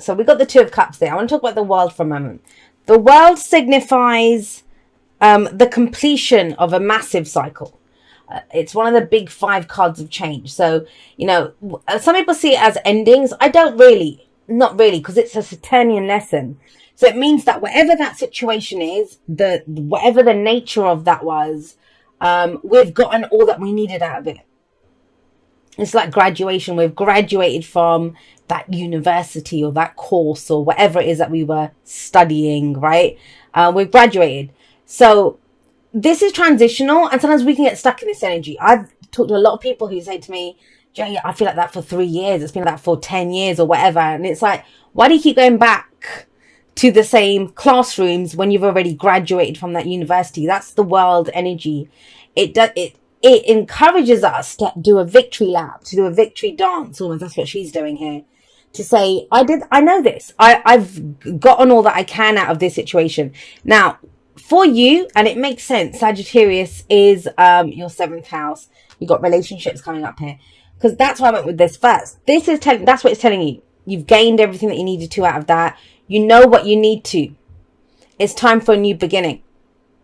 So we got the Two of Cups there. I want to talk about the world for a moment. The world signifies the completion of a massive cycle. It's one of the big 5 cards of change. So, some people see it as endings. I don't really, not really, because it's a Saturnian lesson. So it means that whatever that situation is, whatever the nature of that was, we've gotten all that we needed out of it. It's like graduation. We've graduated from that university or that course or whatever it is that we were studying, right? We've graduated. So this is transitional, and sometimes we can get stuck in this energy. I've talked to a lot of people who say to me, Jay, I feel like that for 3 years. It's been like that for 10 years or whatever. And it's like, why do you keep going back to the same classrooms when you've already graduated from that university? That's the world energy. It encourages us to do a victory lap, to do a victory dance. Almost, that's what she's doing here. To say, I know this. I've gotten all that I can out of this situation. Now, for you, and it makes sense, Sagittarius is your 7th house. You've got relationships coming up here. Because that's why I went with this first. That's what it's telling you. You've gained everything that you needed to out of that. You know what you need to. It's time for a new beginning.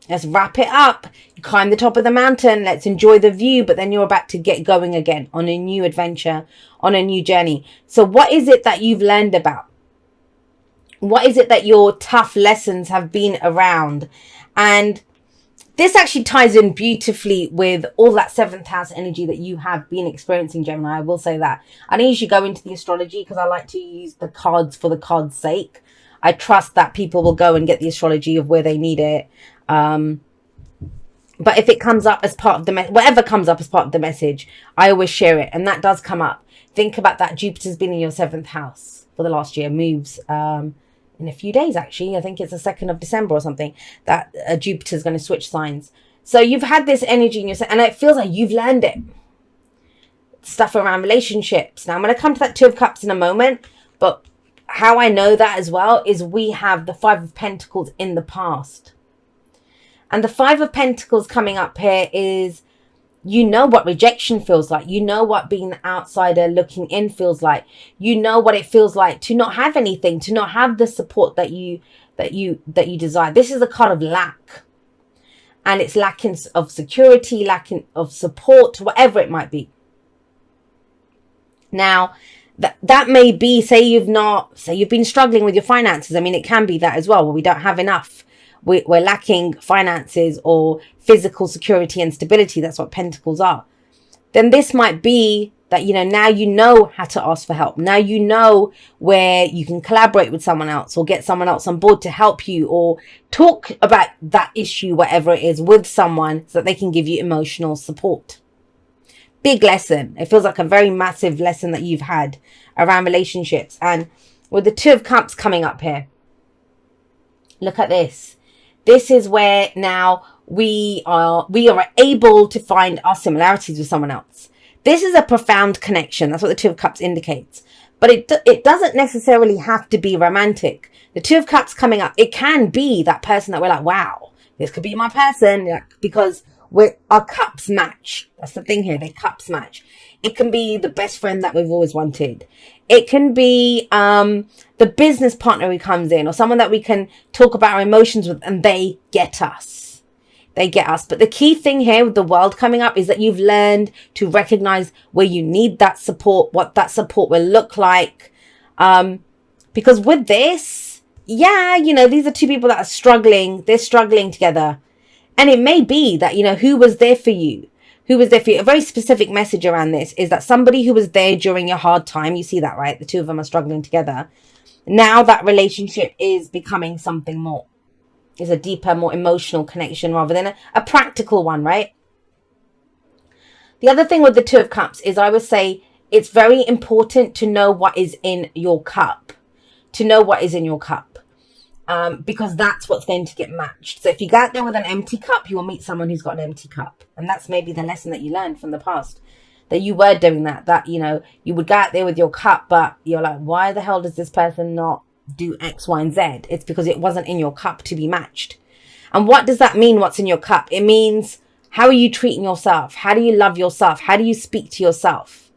Let's wrap it up. You climb the top of the mountain. Let's enjoy the view. But then you're about to get going again on a new adventure, on a new journey. So what is it that you've learned about? What is it that your tough lessons have been around? And this actually ties in beautifully with all that 7th house energy that you have been experiencing, Gemini. I will say that. I don't usually go into the astrology because I like to use the cards for the cards' sake. I trust that people will go and get the astrology of where they need it. But if it comes up as part of the whatever comes up as part of the message, I always share it. And that does come up. Think about that. Jupiter's been in your 7th house for the last year. Moves in a few days, actually. I think it's the 2nd of December or something that Jupiter's going to switch signs. So you've had this energy in your, and it feels like you've learned it. Stuff around relationships. Now I'm going to come to that 2 of Cups in a moment, but how I know that as well is we have the 5 of Pentacles in the past. And the 5 of Pentacles coming up here is, you know what rejection feels like. You know what being the outsider looking in feels like. You know what it feels like to not have anything, to not have the support that you desire. This is a card of lack. And it's lacking of security, lacking of support, whatever it might be. Now, that may be, say you've been struggling with your finances. I mean, it can be that as well, where we don't have enough. We're lacking finances or physical security and stability. That's what Pentacles are. Then this might be that, now you know how to ask for help. Now you know where you can collaborate with someone else or get someone else on board to help you or talk about that issue, whatever it is, with someone so that they can give you emotional support. Big lesson. It feels like a very massive lesson that you've had around relationships. And with the 2 of Cups coming up here, look at this. This is where now we are able to find our similarities with someone else. This is a profound connection. That's what the 2 of Cups indicates. But it doesn't necessarily have to be romantic. The 2 of Cups coming up, it can be that person that we're like, wow, this could be my person, because our cups match. That's the thing here. Their cups match. It can be the best friend that we've always wanted. It can be the business partner who comes in or someone that we can talk about our emotions with and they get us. They get us. But the key thing here with the world coming up is that you've learned to recognize where you need that support, what that support will look like. Because with this, these are 2 people that are struggling. They're struggling together. And it may be that, who was there for you? Who was there for you? A very specific message around this is that somebody who was there during your hard time, you see that, right? The 2 of them are struggling together. Now that relationship is becoming something more. It's a deeper, more emotional connection rather than a practical one, right? The other thing with the 2 of Cups is I would say it's very important to know what is in your cup. To know what is in your cup. Because that's what's going to get matched. So if you go out there with an empty cup, you will meet someone who's got an empty cup. And that's maybe the lesson that you learned from the past. That you were doing that, you would go out there with your cup, but you're like, why the hell does this person not do X, Y, and Z? It's because it wasn't in your cup to be matched. And what does that mean, what's in your cup? It means, how are you treating yourself? How do you love yourself? How do you speak to yourself?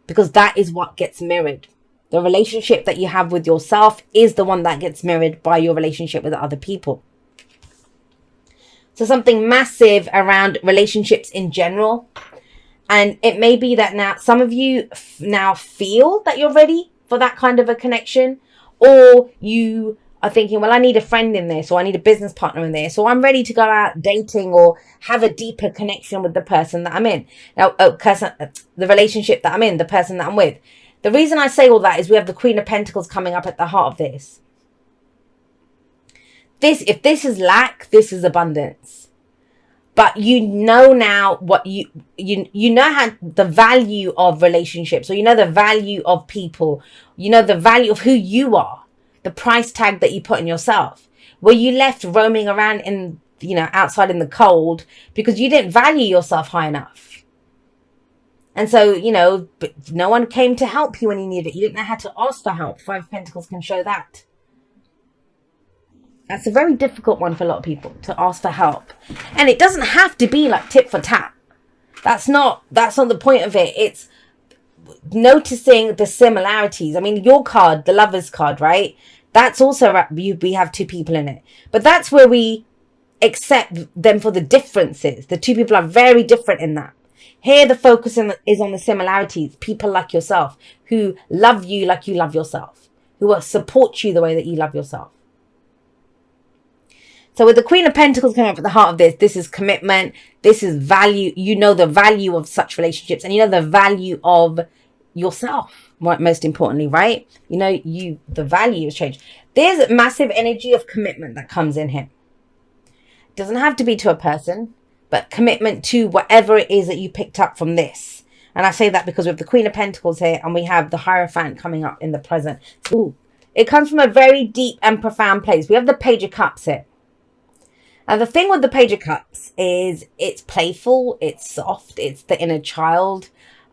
Because that is what gets mirrored. The relationship that you have with yourself is the one that gets mirrored by your relationship with other people. So something massive around relationships in general. And it may be that now some of you now feel that you're ready for that kind of a connection, or you are thinking, well, I need a friend in this, or I need a business partner in this, or I'm ready to go out dating or have a deeper connection with the person that I'm in. Now, the relationship that I'm in, the person that I'm with. The reason I say all that is we have the Queen of Pentacles coming up at the heart of this. If this is lack, this is abundance. But you know now what you know how the value of relationships, or you know the value of people, you know the value of who you are, the price tag that you put on yourself. Were you left roaming around in, outside in the cold because you didn't value yourself high enough? And so, but no one came to help you when you needed it. You didn't know how to ask for help. Five of Pentacles can show that. That's a very difficult one for a lot of people, to ask for help. And it doesn't have to be like tit for tat. That's not the point of it. It's noticing the similarities. I mean, your card, the Lover's card, right? That's also, we have two people in it. But that's where we accept them for the differences. The two people are very different in that. Here, the focus is on the similarities. People like yourself, who love you like you love yourself, who will support you the way that you love yourself. So with the Queen of Pentacles coming up at the heart of this, this is commitment. This is value. You know the value of such relationships, and you know the value of yourself, most importantly, right? The value has changed. There's massive energy of commitment that comes in here. It doesn't have to be to a person, but commitment to whatever it is that you picked up from this. And I say that because we have the Queen of Pentacles here, and we have the Hierophant coming up in the present. Ooh, it comes from a very deep and profound place. We have the Page of Cups here. And the thing with the Page of Cups is it's playful, it's soft, it's the inner child.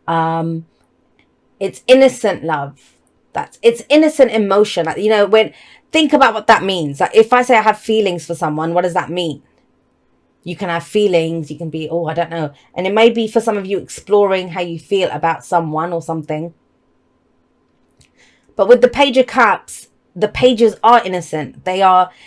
It's innocent love. It's innocent emotion. Think about what that means. Like if I say I have feelings for someone, what does that mean? You can have feelings, you can be, I don't know. And it may be for some of you exploring how you feel about someone or something. But with the Page of Cups, the pages are innocent.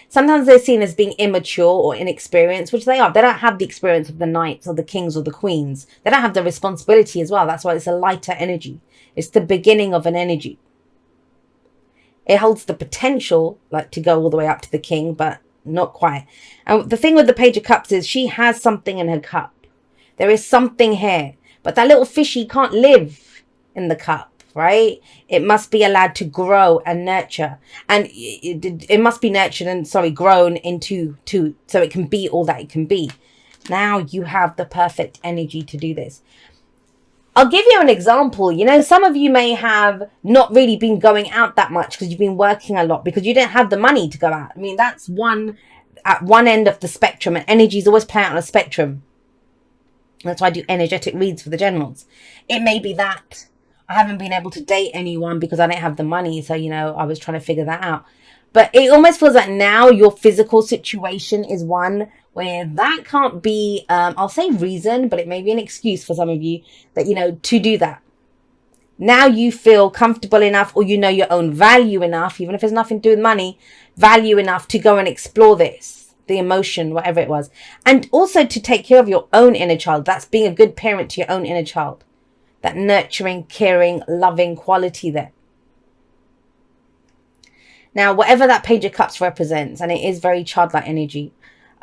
Sometimes they're seen as being immature or inexperienced, which they are. They don't have the experience of the knights or the kings or the queens. They don't have the responsibility as well. That's why it's a lighter energy. It's the beginning of an energy. It holds the potential to go all the way up to the king, but not quite. And the thing with the Page of Cups is she has something in her cup. There is something here, but that little fishy can't live in the cup. Right? It must be allowed to grow and nurture, and it must be nurtured and grown into so it can be all that it can be. Now you have the perfect energy to do this. I'll give you an example. Some of you may have not really been going out that much because you've been working a lot because you didn't have the money to go out. I mean, that's at one end of the spectrum, and energies always play out on a spectrum. That's why I do energetic reads for the generals. It may be that I haven't been able to date anyone because I didn't have the money. So, I was trying to figure that out. But it almost feels like now your physical situation is one where that can't be, I'll say reason, but it may be an excuse for some of you that, to do that. Now you feel comfortable enough, or your own value enough, even if it's nothing to do with money, value enough to go and explore this, the emotion, whatever it was. And also to take care of your own inner child. That's being a good parent to your own inner child. That nurturing, caring, loving quality there. Now, whatever that Page of Cups represents, and it is very childlike energy,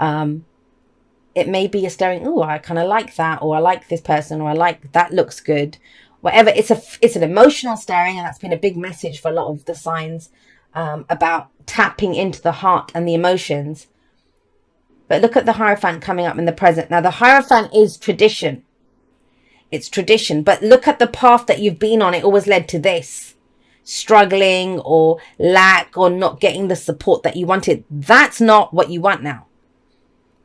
it may be a staring, I kind of like that, or I like this person, or I like that looks good. Whatever, it's an emotional staring, and that's been a big message for a lot of the signs about tapping into the heart and the emotions. But look at the Hierophant coming up in the present. Now, the Hierophant is tradition. It's tradition, but look at the path that you've been on. It always led to this. Struggling or lack or not getting the support that you wanted. That's not what you want now.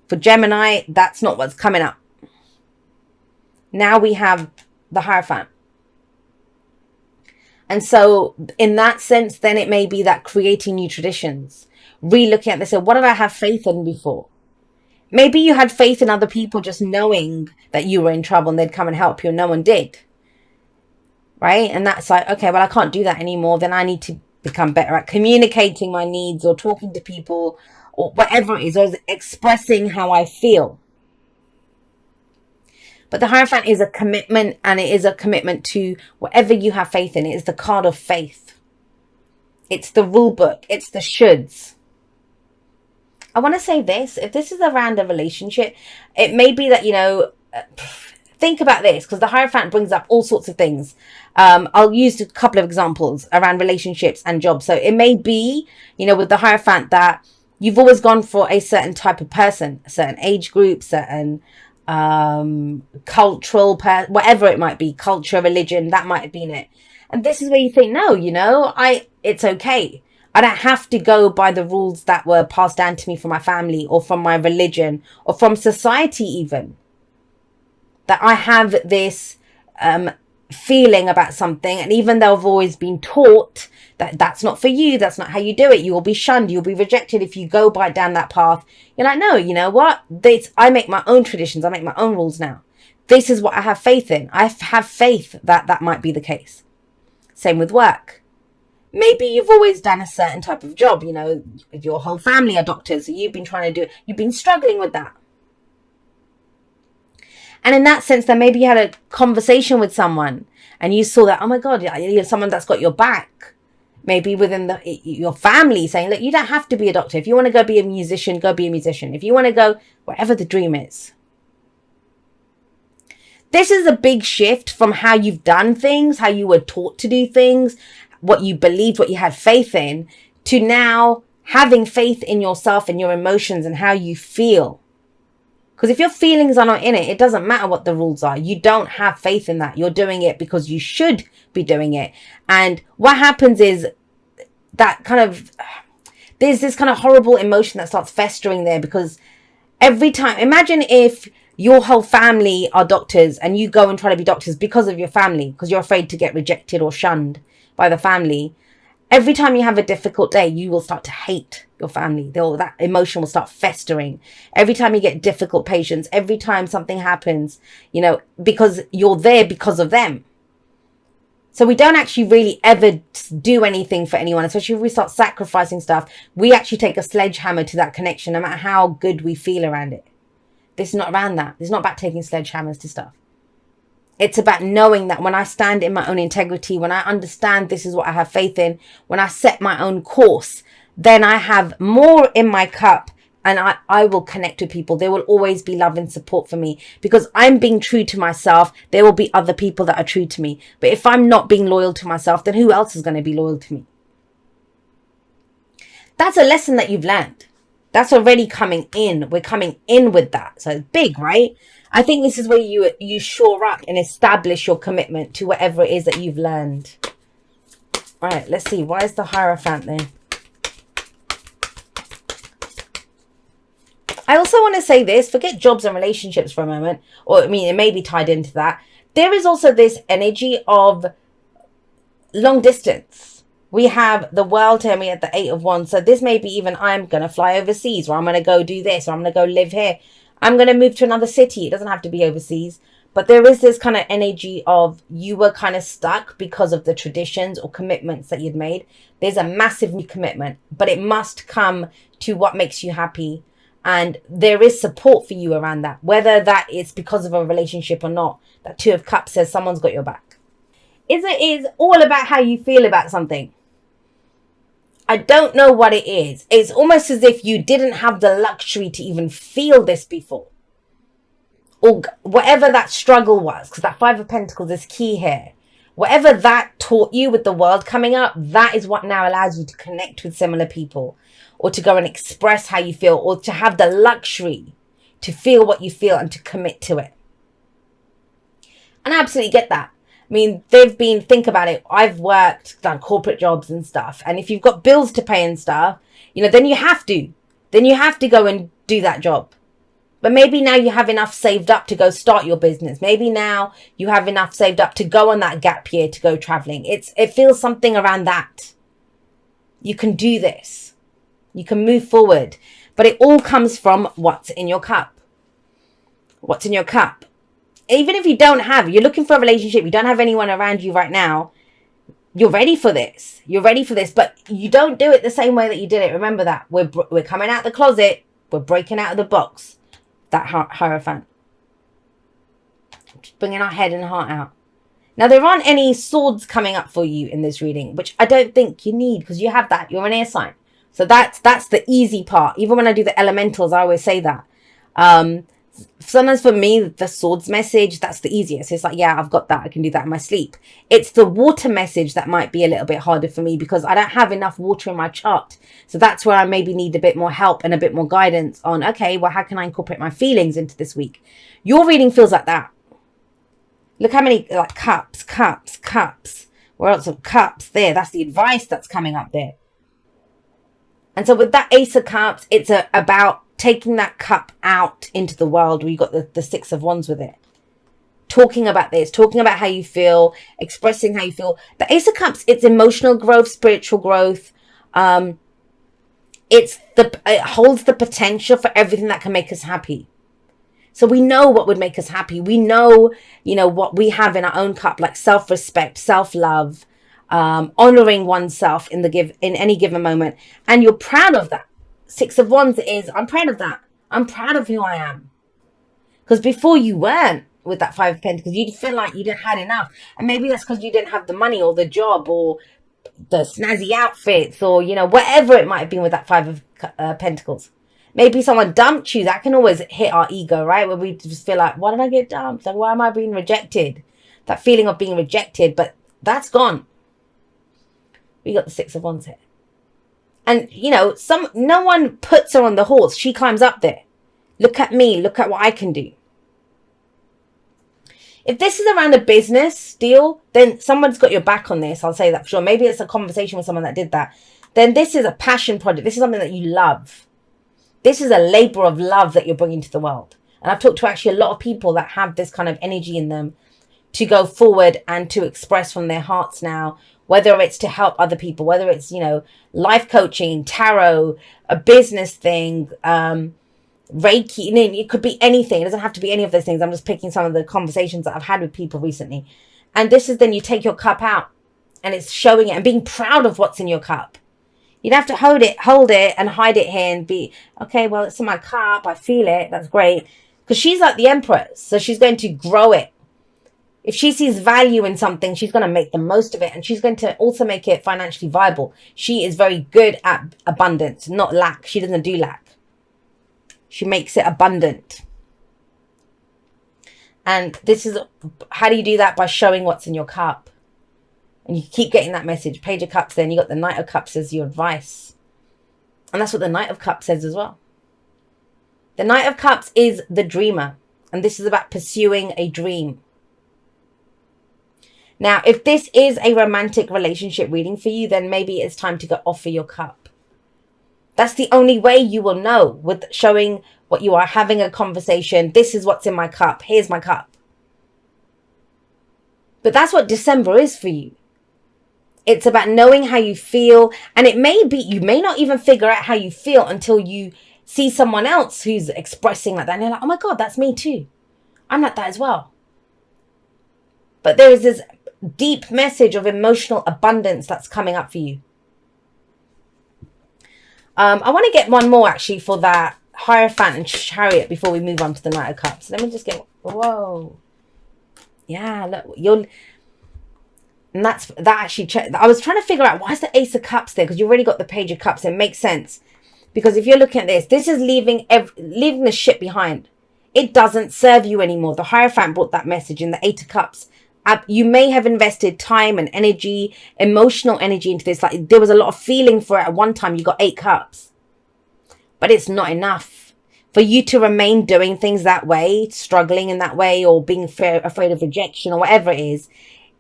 For Gemini, that's not what's coming up. Now we have the Hierophant. And so in that sense, then it may be that creating new traditions. Re-looking at this, so what did I have faith in before? Maybe you had faith in other people just knowing that you were in trouble and they'd come and help you, and no one did. right? And that's like, okay, well, I can't do that anymore. Then I need to become better at communicating my needs or talking to people or whatever it is, or expressing how I feel. But the Hierophant is a commitment, and it is a commitment to whatever you have faith in. It is the card of faith. It's the rule book. It's the shoulds. I want to say this. If this is around a relationship, it may be that, think about this, because the Hierophant brings up all sorts of things. I'll use a couple of examples around relationships and jobs. So it may be, with the Hierophant, that you've always gone for a certain type of person, a certain age group, certain cultural, whatever it might be, culture, religion, that might have been it. And this is where you think, no, it's okay. I don't have to go by the rules that were passed down to me from my family or from my religion or from society even. That I have this feeling about something, and even though I've always been taught that that's not for you, that's not how you do it, you will be shunned, you'll be rejected if you go by down that path. You're like, no, you know what? I make my own traditions, I make my own rules now. This is what I have faith in. I have faith that that might be the case. Same with work. Maybe you've always done a certain type of job, if your whole family are doctors, so you've been struggling with that. And in that sense, then maybe you had a conversation with someone and you saw that, oh my God, you're someone that's got your back. Maybe within your family saying, look, you don't have to be a doctor. If you want to go be a musician, go be a musician. If you want to go wherever the dream is. This is a big shift from how you've done things, how you were taught to do things, what you believed, what you had faith in, to now having faith in yourself and your emotions and how you feel. Because if your feelings are not in it, it doesn't matter what the rules are. You don't have faith in that. You're doing it because you should be doing it. And what happens is that there's this kind of horrible emotion that starts festering there, because every time, imagine if your whole family are doctors and you go and try to be doctors because of your family, because you're afraid to get rejected or shunned by the family. Every time you have a difficult day, you will start to hate your family. That emotion will start festering. Every time you get difficult patients, every time something happens, because you're there because of them. So we don't actually really ever do anything for anyone, especially if we start sacrificing stuff. We actually take a sledgehammer to that connection, no matter how good we feel around it. This is not around that. It's not about taking sledgehammers to stuff. It's about knowing that when I stand in my own integrity, when I understand this is what I have faith in, when I set my own course, then I have more in my cup, and I will connect with people. There will always be love and support for me because I'm being true to myself. There will be other people that are true to me. But if I'm not being loyal to myself, then who else is going to be loyal to me? That's a lesson that you've learned. That's already coming in. We're coming in with that. So it's big, right? I think this is where you shore up and establish your commitment to whatever it is that you've learned. All right, let's see. Why is the Hierophant there? I also want to say this. Forget jobs and relationships for a moment. Or, it may be tied into that. There is also this energy of long distance. We have the world here, we have the 8 of Wands. So this may be even, I'm going to fly overseas, or I'm going to go do this, or I'm going to go live here. I'm going to move to another city. It doesn't have to be overseas. But there is this kind of energy of you were kind of stuck because of the traditions or commitments that you'd made. There's a massive new commitment, but it must come to what makes you happy. And there is support for you around that, whether that is because of a relationship or not. That 2 of Cups says someone's got your back. It's all about how you feel about something. I don't know what it is. It's almost as if you didn't have the luxury to even feel this before. Or whatever that struggle was, because that 5 of Pentacles is key here. Whatever that taught you with the world coming up, that is what now allows you to connect with similar people, or to go and express how you feel, or to have the luxury to feel what you feel and to commit to it. And I absolutely get that. Think about it. I've done corporate jobs and stuff. And if you've got bills to pay and stuff, then you have to go and do that job. But maybe now you have enough saved up to go start your business. Maybe now you have enough saved up to go on that gap year to go traveling. It feels something around that. You can do this. You can move forward. But it all comes from what's in your cup. What's in your cup? even if you don't have, you're looking for a relationship, you don't have anyone around you right now, you're ready for this. You're ready for this, but you don't do it the same way that you did it. Remember that. We're coming out of the closet. We're breaking out of the box. That Hierophant. Just bringing our head and heart out. Now, there aren't any swords coming up for you in this reading, which I don't think you need because you have that. You're an air sign. So that's the easy part. Even when I do the elementals, I always say that. Sometimes for me, the swords message, that's the easiest. It's like, yeah, I've got that. I can do that in my sleep. It's the water message that might be a little bit harder for me because I don't have enough water in my chart. So that's where I maybe need a bit more help and a bit more guidance on, okay, well, how can I incorporate my feelings into this week? Your reading feels like that. Look how many, like, cups. Where else are cups? There, that's the advice that's coming up there. And so with that Ace of Cups, it's about taking that cup out into the world where you got the Six of Wands with it. Talking about this, talking about how you feel, expressing how you feel. The Ace of Cups, it's emotional growth, spiritual growth. It holds the potential for everything that can make us happy. So we know what would make us happy. We know, what we have in our own cup, like self-respect, self-love, honoring oneself in any given moment. And you're proud of that. Six of Wands is, I'm proud of that. I'm proud of who I am. Because before you weren't with that Five of Pentacles, you feel like you didn't had enough. And maybe that's because you didn't have the money or the job or the snazzy outfits or, whatever it might have been with that Five of Pentacles. Maybe someone dumped you. That can always hit our ego, right? Where we just feel like, why did I get dumped? Like, why am I being rejected? That feeling of being rejected, but that's gone. We got the Six of Wands here. And, no one puts her on the horse. She climbs up there. Look at me. Look at what I can do. If this is around a business deal, then someone's got your back on this. I'll say that for sure. Maybe it's a conversation with someone that did that. Then this is a passion project. This is something that you love. This is a labor of love that you're bringing to the world. And I've talked to actually a lot of people that have this kind of energy in them to go forward and to express from their hearts now, whether it's to help other people, whether it's, life coaching, tarot, a business thing, Reiki, it could be anything. It doesn't have to be any of those things. I'm just picking some of the conversations that I've had with people recently. And this is then you take your cup out and it's showing it and being proud of what's in your cup. You'd have to hold it and hide it here and be, okay, well, it's in my cup. I feel it. That's great. Because she's like the Empress. So she's going to grow it. If she sees value in something, she's going to make the most of it. And she's going to also make it financially viable. She is very good at abundance, not lack. She doesn't do lack. She makes it abundant. And this is, how do you do that? By showing what's in your cup. And you keep getting that message. Page of Cups, then you got the Knight of Cups as your advice. And that's what the Knight of Cups says as well. The Knight of Cups is the dreamer. And this is about pursuing a dream. Now, if this is a romantic relationship reading for you, then maybe it's time to go offer your cup. That's the only way you will know, with showing what you are, having a conversation. This is what's in my cup. Here's my cup. But that's what December is for you. It's about knowing how you feel. And it may be, you may not even figure out how you feel until you see someone else who's expressing like that. And you're like, oh my God, that's me too. I'm like that as well. But there is this deep message of emotional abundance that's coming up for you. I want to get one more actually for that Hierophant and Chariot before we move on to the Knight of Cups. Let me just get, whoa. Yeah, look, and that's that actually. I was trying to figure out why is the Ace of Cups there, because you already got the Page of Cups. It makes sense because if you're looking at this is leaving the ship behind. It doesn't serve you anymore. The Hierophant brought that message in the Eight of Cups. You may have invested time and energy, emotional energy into this. Like there was a lot of feeling for it at one time. You got 8 cups, but it's not enough for you to remain doing things that way, struggling in that way, or being afraid of rejection or whatever it is.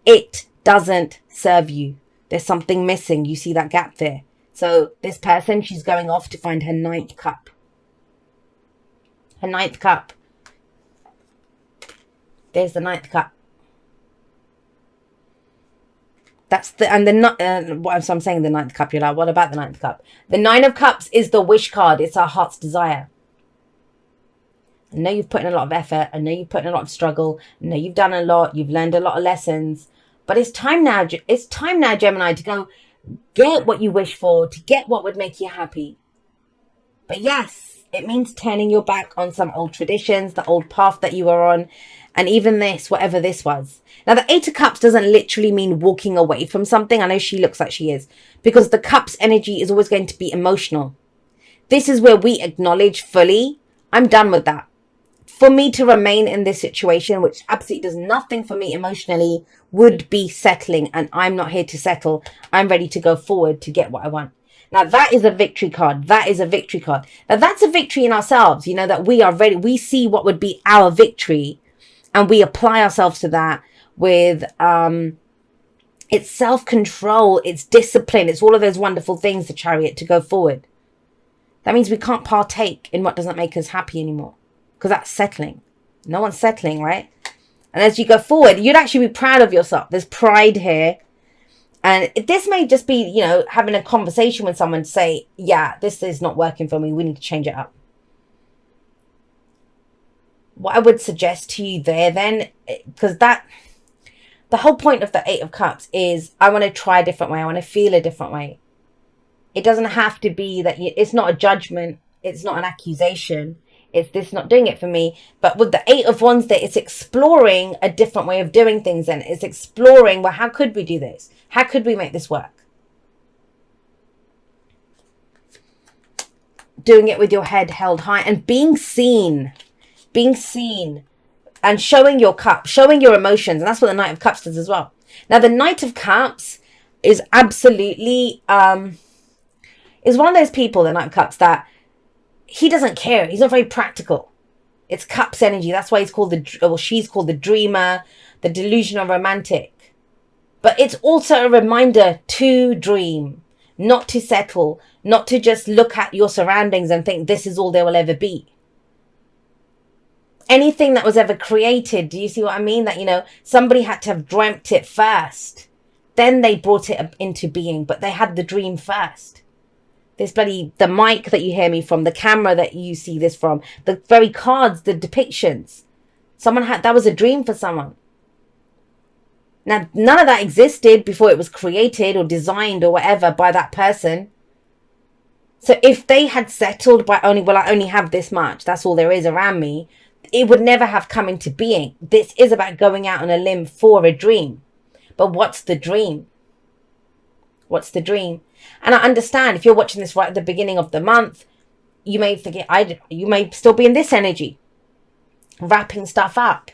It doesn't serve you. There's something missing. You see that gap there. So this person, she's going off to find her 9th cup. Her 9th cup. There's the 9th cup. That's the, and the, so I'm saying the 9th cup. You're like, what about the 9th cup? The 9 of Cups is the wish card. It's our heart's desire. I know you've put in a lot of effort. I know you've put in a lot of struggle. I know you've done a lot. You've learned a lot of lessons. But it's time now. It's time now, Gemini, to go get what you wish for, to get what would make you happy. But yes, it means turning your back on some old traditions, the old path that you were on, and even this, whatever this was. Now, the Eight of Cups doesn't literally mean walking away from something. I know she looks like she is, because the Cups energy is always going to be emotional. This is where we acknowledge fully, I'm done with that. For me to remain in this situation, which absolutely does nothing for me emotionally, would be settling. And I'm not here to settle. I'm ready to go forward to get what I want. Now, that is a victory card. That is a victory card. Now, that's a victory in ourselves. You know, that we are ready. We see what would be our victory. And we apply ourselves to that with it's self-control. It's discipline. It's all of those wonderful things, the Chariot, to go forward. That means we can't partake in what doesn't make us happy anymore. Because that's settling. No one's settling, right? And as you go forward, you'd actually be proud of yourself. There's pride here. And this may just be, you know, having a conversation with someone to say, yeah, this is not working for me. We need to change it up. What I would suggest to you there then, because the whole point of the Eight of Cups is I want to try a different way. I want to feel a different way. It doesn't have to be that it's not a judgment. It's not an accusation. It's this not doing it for me. But with the Eight of Wands there, it's exploring a different way of doing things. And it's exploring, well, how could we do this? How could we make this work? Doing it with your head held high and being seen and showing your cup, showing your emotions. And that's what the Knight of Cups does as well. Now, the Knight of Cups is absolutely, is one of those people, the Knight of Cups, that he doesn't care. He's not very practical. It's Cups energy. That's why he's called she's called the dreamer, the delusional romantic. But it's also a reminder to dream, not to settle, not to just look at your surroundings and think this is all there will ever be. Anything that was ever created, do you see what I mean? That, you know, somebody had to have dreamt it first. Then they brought it into being, but they had the dream first. The mic that you hear me from, the camera that you see this from, the very cards, the depictions. That was a dream for someone. Now, none of that existed before it was created or designed or whatever by that person. So if they had settled by I only have this much, that's all there is around me, it would never have come into being. This is about going out on a limb for a dream. But what's the dream? What's the dream? And I understand if you're watching this right at the beginning of the month, you may forget, you may still be in this energy, wrapping stuff up.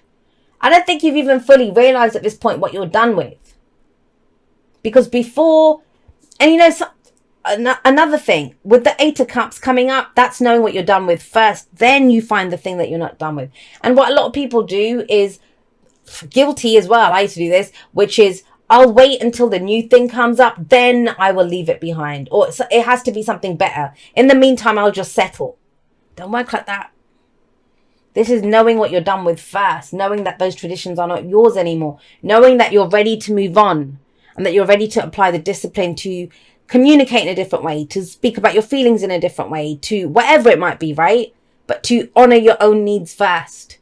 I don't think you've even fully realized at this point what you're done with. Because before, and you know, another thing, with the Eight of Cups coming up, that's knowing what you're done with first. Then you find the thing that you're not done with. And what a lot of people do is, guilty as well, I used to do this, which is, I'll wait until the new thing comes up, then I will leave it behind. Or it has to be something better. In the meantime, I'll just settle. Don't work like that. This is knowing what you're done with first. Knowing that those traditions are not yours anymore. Knowing that you're ready to move on. And that you're ready to apply the discipline to communicate in a different way. To speak about your feelings in a different way. To whatever it might be, right? But to honor your own needs first.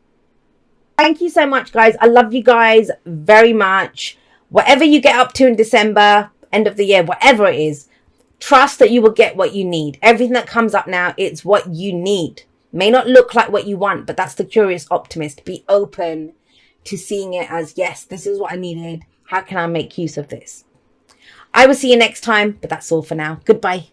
Thank you so much, guys. I love you guys very much. Whatever you get up to in December, end of the year, whatever it is, trust that you will get what you need. Everything that comes up now, it's what you need. May not look like what you want, but that's the curious optimist. Be open to seeing it as, yes, this is what I needed. How can I make use of this? I will see you next time, but that's all for now. Goodbye.